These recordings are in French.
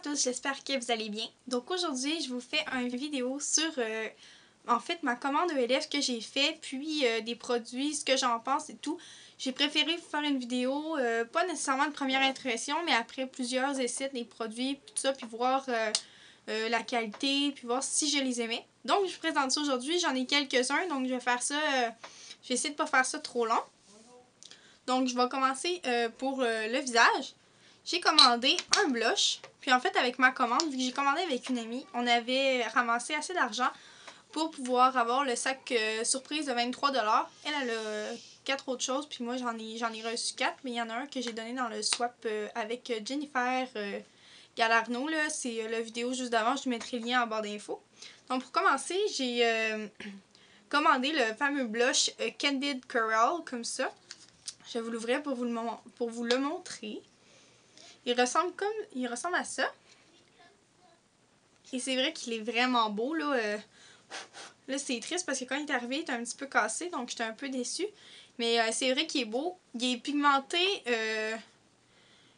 tous, j'espère que vous allez bien. Donc aujourd'hui, je vous fais une vidéo sur en fait ma commande ELF que j'ai fait, puis des produits, ce que j'en pense et tout. J'ai préféré vous faire une vidéo, pas nécessairement de première impression, mais après plusieurs essais des produits, tout ça, puis voir la qualité, puis voir si je les aimais. Donc je vous présente ça aujourd'hui, j'en ai quelques-uns, donc je vais faire ça, je vais essayer de pas faire ça trop long. Donc je vais commencer pour le visage. J'ai commandé un blush, puis en fait avec ma commande, vu que j'ai commandé avec une amie, on avait ramassé assez d'argent pour pouvoir avoir le sac surprise de 23$. Elle a 4 autres choses, puis moi j'en ai reçu 4, mais il y en a un que j'ai donné dans le swap avec Jennifer Galarno. C'est la vidéo juste d'avant, je vous mettrai le lien en barre d'infos. Donc pour commencer, j'ai commandé le fameux blush Candid Coral, comme ça. Je vais vous l'ouvrir pour vous le montrer. Il ressemble à ça. Et c'est vrai qu'il est vraiment beau, là. Là, c'est triste parce que quand il est arrivé, il était un petit peu cassé, donc j'étais un peu déçue. Mais c'est vrai qu'il est beau. Il est pigmenté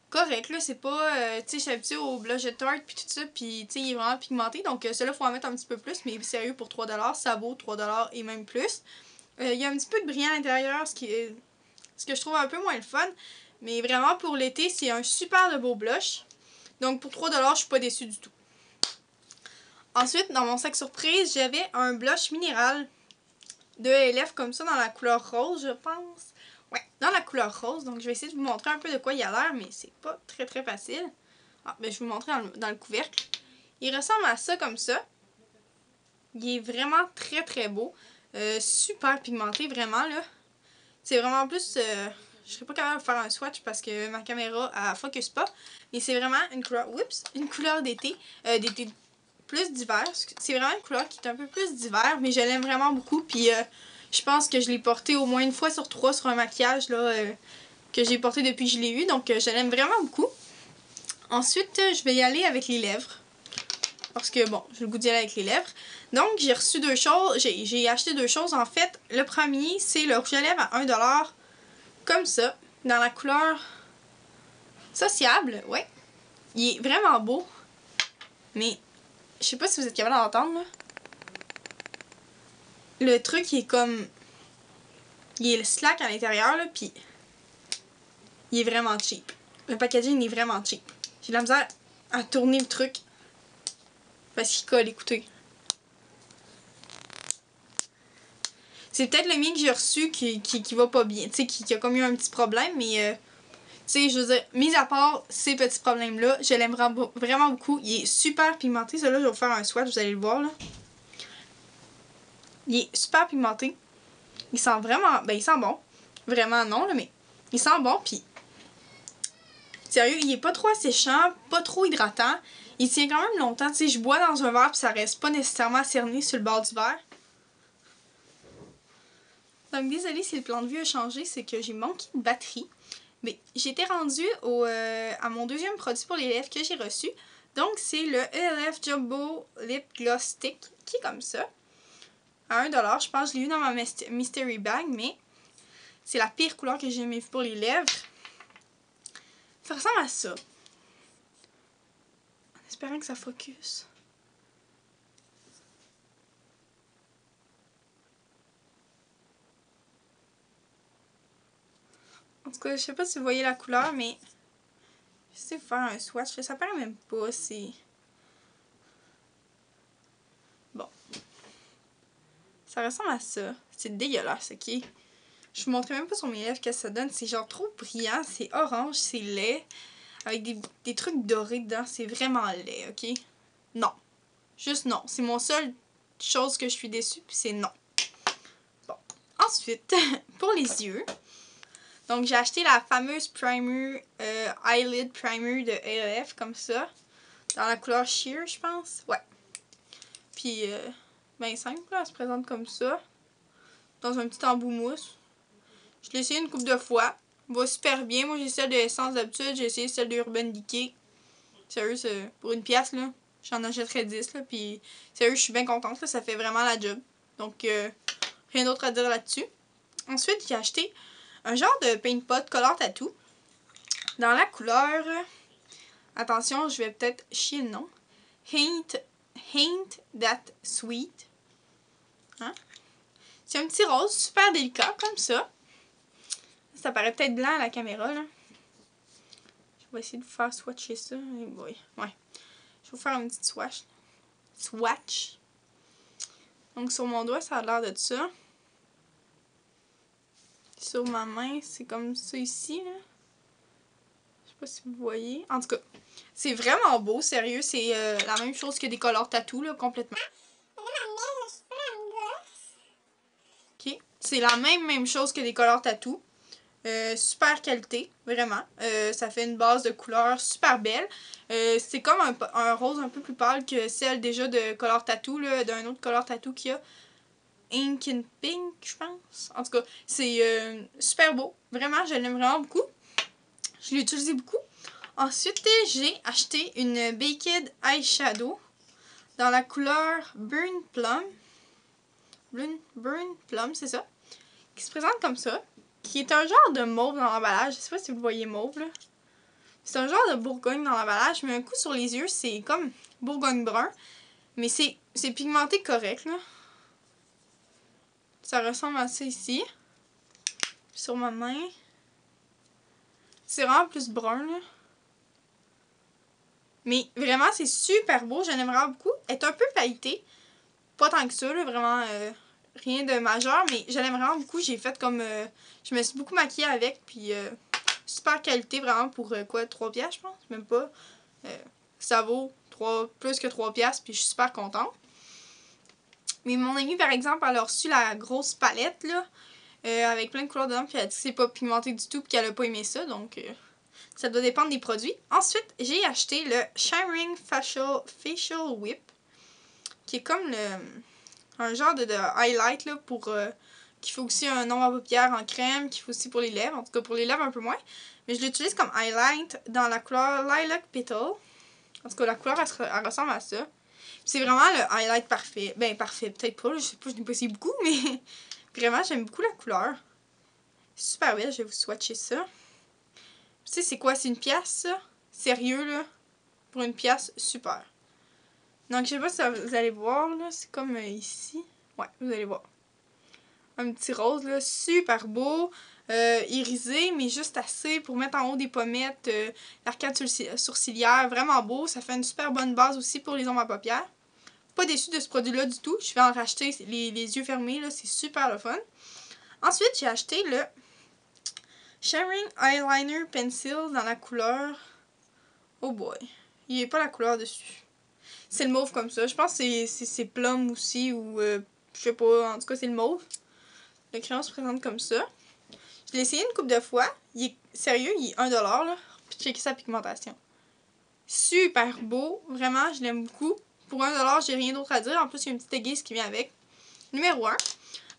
correct, là. C'est pas... tu sais, je suis habituée au blush de Tarte puis tout ça, puis tu sais, il est vraiment pigmenté. Donc celui-là, il faut en mettre un petit peu plus, mais sérieux, pour 3$, ça vaut 3$ et même plus. Il y a un petit peu de brillant à l'intérieur, ce que je trouve un peu moins le fun. Mais vraiment, pour l'été, c'est un super de beau blush. Donc, pour 3$, je suis pas déçue du tout. Ensuite, dans mon sac surprise, j'avais un blush minéral de ELF comme ça, dans la couleur rose, je pense. Ouais, dans la couleur rose. Donc, je vais essayer de vous montrer un peu de quoi il a l'air, mais c'est pas très facile. Ah, ben, je vais vous montrer dans le couvercle. Il ressemble à ça comme ça. Il est vraiment très beau. Super pigmenté, vraiment, là. C'est vraiment plus... je serais pas capable de faire un swatch parce que ma caméra, elle focus pas. Mais c'est vraiment une couleur d'été. D'été plus d'hiver. C'est vraiment une couleur qui est un peu plus d'hiver, mais je l'aime vraiment beaucoup. Puis je pense que je l'ai porté au moins une fois sur 3 sur un maquillage là, que j'ai porté depuis que je l'ai eu. Donc je l'aime vraiment beaucoup. Ensuite, je vais y aller avec les lèvres. Parce que bon, j'ai le goût d'y aller avec les lèvres. Donc j'ai reçu deux choses. J'ai acheté deux choses en fait. Le premier, c'est le rouge à lèvres à 1$. Comme ça, dans la couleur sociable, ouais. Il est vraiment beau. Mais, je sais pas si vous êtes capable d'entendre, là. Le truc, il est comme... Il est slack à l'intérieur, là, pis... Il est vraiment cheap. Le packaging, il est vraiment cheap. J'ai de la misère à tourner le truc. Parce qu'il colle, écoutez. C'est peut-être le mien que j'ai reçu qui va pas bien. Tu sais, qui a comme eu un petit problème, mais... tu sais, je veux dire, mis à part ces petits problèmes-là, je l'aime vraiment beaucoup. Il est super pigmenté. Celui-là, je vais vous faire un swatch, vous allez le voir, là. Il est super pigmenté. Il sent vraiment... Ben, il sent bon. Vraiment non, là, mais il sent bon, puis... Sérieux, il est pas trop asséchant, pas trop hydratant. Il tient quand même longtemps. Tu sais, je bois dans un verre, puis ça reste pas nécessairement cerné sur le bord du verre. Donc, désolée si le plan de vue a changé, c'est que j'ai manqué de batterie. Mais j'étais rendue à mon deuxième produit pour les lèvres que j'ai reçu. Donc, c'est le ELF Jumbo Lip Gloss Stick, qui est comme ça. À 1$. Je pense que je l'ai eu dans ma Mystery Bag, mais c'est la pire couleur que j'ai jamais vue pour les lèvres. Ça ressemble à ça. En espérant que ça focus. En tout cas, je sais pas si vous voyez la couleur, mais je sais faire un swatch. Ça paraît même pas, c'est... Bon. Ça ressemble à ça. C'est dégueulasse, ok? Je vous montrerai même pas sur mes lèvres que ça donne. C'est genre trop brillant, c'est orange, c'est laid. Avec des trucs dorés dedans. C'est vraiment laid, ok? Non. Juste non. C'est mon seule chose que je suis déçue, puis c'est non. Bon. Ensuite, pour les yeux... Donc, j'ai acheté la fameuse primer, Eyelid Primer de ELF, comme ça. Dans la couleur Sheer, je pense. Ouais. Puis, ben simple, là, elle se présente comme ça. Dans un petit embout mousse. Je l'ai essayé une couple de fois. Elle va super bien. Moi, j'ai celle de Essence d'habitude. J'ai essayé celle de Urban Decay. Sérieux, pour une pièce, là. J'en achèterais 10, là. Puis, sérieux, je suis bien contente, là. Ça fait vraiment la job. Donc, rien d'autre à dire là-dessus. Ensuite, j'ai acheté un genre de paint pot color tattoo dans la couleur attention, je vais peut-être chier le nom. Ain't That Sweet. Hein? C'est un petit rose super délicat, comme ça. Ça paraît peut-être blanc à la caméra, là. Je vais essayer de vous faire swatcher ça. Et boy. Ouais. Je vais vous faire une petite swatch. Donc, sur mon doigt, ça a l'air de ça. Sur ma main, c'est comme ça ici, là. Je sais pas si vous voyez. En tout cas, c'est vraiment beau, sérieux. C'est la même chose que des colors tatou, là, complètement. Ok. C'est la même chose que des colors tatou. Super qualité, vraiment. Ça fait une base de couleur super belle. C'est comme un rose un peu plus pâle que celle déjà de Color Tattoo, d'un autre Color Tattoo qu'il y a. Ink and Pink, je pense. En tout cas, c'est super beau. Vraiment, je l'aime vraiment beaucoup. Je l'ai utilisé beaucoup. Ensuite, j'ai acheté une Baked Eyeshadow dans la couleur Burn Plum. Burn Plum, c'est ça. Qui se présente comme ça. Qui est un genre de mauve dans l'emballage. Je sais pas si vous le voyez mauve, là. C'est un genre de bourgogne dans l'emballage, mais un coup sur les yeux, c'est comme bourgogne brun. Mais c'est pigmenté correct, là. Ça ressemble à ça ici. Sur ma main. C'est vraiment plus brun, là. Mais vraiment, c'est super beau. J'en aime vraiment beaucoup. Elle est un peu pailletée. Pas tant que ça, là. Vraiment, rien de majeur. Mais je l'aime vraiment beaucoup. J'ai fait comme... je me suis beaucoup maquillée avec. Puis, super qualité, vraiment, pour quoi? 3 piastres, je pense? Même pas. Ça vaut plus que 3 piastres. Puis, je suis super contente. Mais mon amie, par exemple, elle a reçu la grosse palette, là. Avec plein de couleurs dedans. Puis, elle a dit que c'est pas pigmenté du tout. Puis, qu'elle a pas aimé ça. Donc... ça doit dépendre des produits. Ensuite, j'ai acheté le Shimmering Facial Whip. Qui est comme un genre de highlight là, pour qui fait aussi un ombre à paupières en crème. Qui fait aussi pour les lèvres. En tout cas, pour les lèvres un peu moins. Mais je l'utilise comme highlight dans la couleur Lilac Petal. En tout cas, la couleur, elle ressemble à ça. C'est vraiment le highlight parfait. Ben, parfait, peut-être pas. Je sais pas, je n'ai pas essayé beaucoup. Mais vraiment, j'aime beaucoup la couleur. Super belle. Je vais vous swatcher ça. Tu sais, c'est quoi? C'est une pièce, ça? Sérieux, là? Pour une pièce, super. Donc, je sais pas si vous allez voir, là. C'est comme ici. Ouais, vous allez voir. Un petit rose, là. Super beau. Irisé, mais juste assez pour mettre en haut des pommettes. L'arcade sourcilière. Vraiment beau. Ça fait une super bonne base aussi pour les ombres à paupières. Pas déçue de ce produit-là du tout. Je vais en racheter les yeux fermés, là. C'est super le fun. Ensuite, j'ai acheté le Shimmering Eyeliner Pencil dans la couleur... Oh boy. Il n'y a pas la couleur dessus. C'est le mauve comme ça. Je pense que c'est plum aussi ou... je sais pas. En tout cas, c'est le mauve. Le crayon se présente comme ça. Je l'ai essayé une couple de fois. Sérieux, il est 1$, là. Puis checker sa pigmentation. Super beau. Vraiment, je l'aime beaucoup. Pour 1$, j'ai rien d'autre à dire. En plus, il y a une petite aiguise qui vient avec. Numéro 1.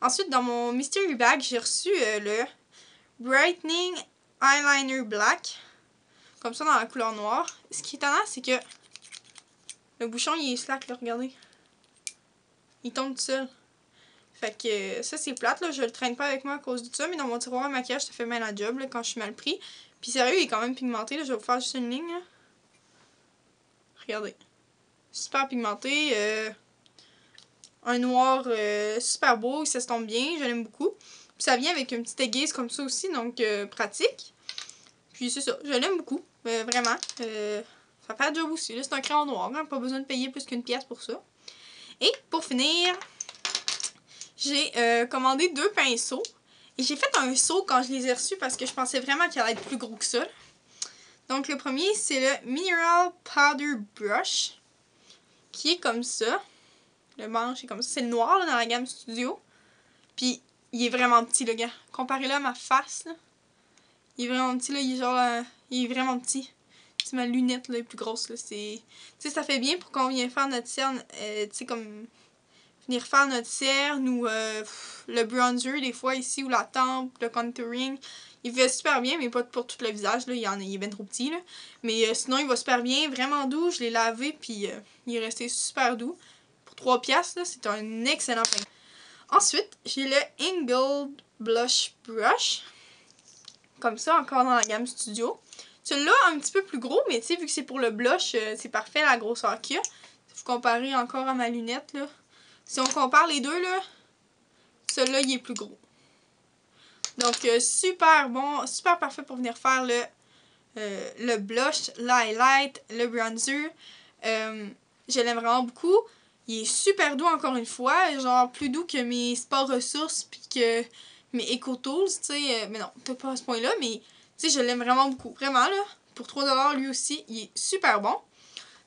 Ensuite, dans mon Mystery Bag, j'ai reçu le... Brightening Eyeliner Black. Comme ça dans la couleur noire. Ce qui est étonnant, c'est que le bouchon il est slack, là, regardez. Il tombe tout seul. Fait que ça c'est plate, là. Je le traîne pas avec moi à cause de ça. Mais dans mon tiroir à maquillage, ça fait mal à job là, quand je suis mal pris. Puis sérieux, il est quand même pigmenté. Là. Je vais vous faire juste une ligne. Là. Regardez. Super pigmenté. Un noir super beau. Il s'estompe bien. Je l'aime beaucoup. Puis ça vient avec une petite aiguise comme ça aussi, donc pratique. Puis c'est ça, je l'aime beaucoup, vraiment. Ça fait un job aussi, c'est un crayon noir, hein, pas besoin de payer plus qu'une pièce pour ça. Et pour finir, j'ai commandé 2 pinceaux. Et j'ai fait un saut quand je les ai reçus parce que je pensais vraiment qu'il allait être plus gros que ça. Donc le premier, c'est le Mineral Powder Brush, qui est comme ça. Le manche est comme ça, c'est le noir là, dans la gamme Studio. Puis il est vraiment petit, le gars. Comparé là à ma face, là. Il est vraiment petit, là. Il est genre... il est vraiment petit. C'est ma lunette, là, est plus grosse, là. C'est... Tu sais, ça fait bien pour qu'on vienne faire notre cerne. Tu sais, comme... venir faire notre cerne ou le bronzer, des fois, ici, ou la tempe, le contouring. Il fait super bien, mais pas pour tout le visage, là. Il est bien trop petit, là. Mais sinon, il va super bien. Vraiment doux. Je l'ai lavé, puis il est resté super doux. Pour 3 piastres, là, c'est un excellent pinceau. Ensuite, j'ai le Ingold Blush Brush. Comme ça, encore dans la gamme Studio. Celui-là, un petit peu plus gros, mais tu sais, vu que c'est pour le blush, c'est parfait la grosseur qu'il y a. Si vous comparez encore à ma lunette, là. Si on compare les deux, là, celui-là, il est plus gros. Donc, super bon, super parfait pour venir faire le blush, l'highlight, le bronzer. Je l'aime vraiment beaucoup. Il est super doux encore une fois, genre plus doux que mes Spa Ressources puis que mes Eco Tools, tu sais. Mais non, peut-être pas à ce point-là, mais tu sais, je l'aime vraiment beaucoup. Vraiment, là, pour 3$ lui aussi, il est super bon.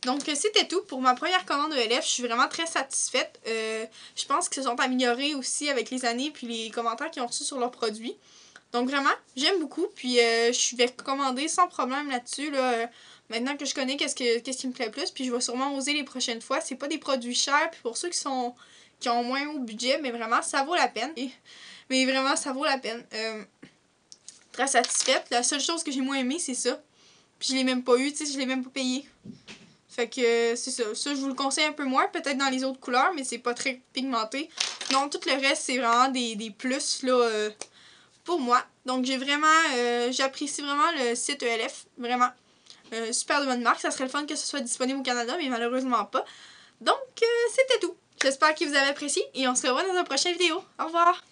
Donc, c'était tout pour ma première commande ELF. Je suis vraiment très satisfaite. Je pense qu'ils se sont améliorés aussi avec les années puis les commentaires qu'ils ont reçus sur leurs produits. Donc, vraiment, j'aime beaucoup. Puis, je vais commander sans problème là-dessus. Là, maintenant que je connais qu'est-ce qui me plaît le plus. Puis, je vais sûrement oser les prochaines fois. C'est pas des produits chers. Puis, pour ceux qui ont moins haut budget, mais vraiment, ça vaut la peine. Mais vraiment, ça vaut la peine. Très satisfaite. La seule chose que j'ai moins aimé, c'est ça. Puis, je l'ai même pas eu. Tu sais, je l'ai même pas payé. Fait que c'est ça. Ça, je vous le conseille un peu moins. Peut-être dans les autres couleurs, mais c'est pas très pigmenté. Non, tout le reste, c'est vraiment des plus, là, pour moi. Donc, j'apprécie vraiment le site ELF. Vraiment. Super de bonne marque. Ça serait le fun que ce soit disponible au Canada, mais malheureusement pas. Donc, c'était tout. J'espère que vous avez apprécié et on se revoit dans une prochaine vidéo. Au revoir!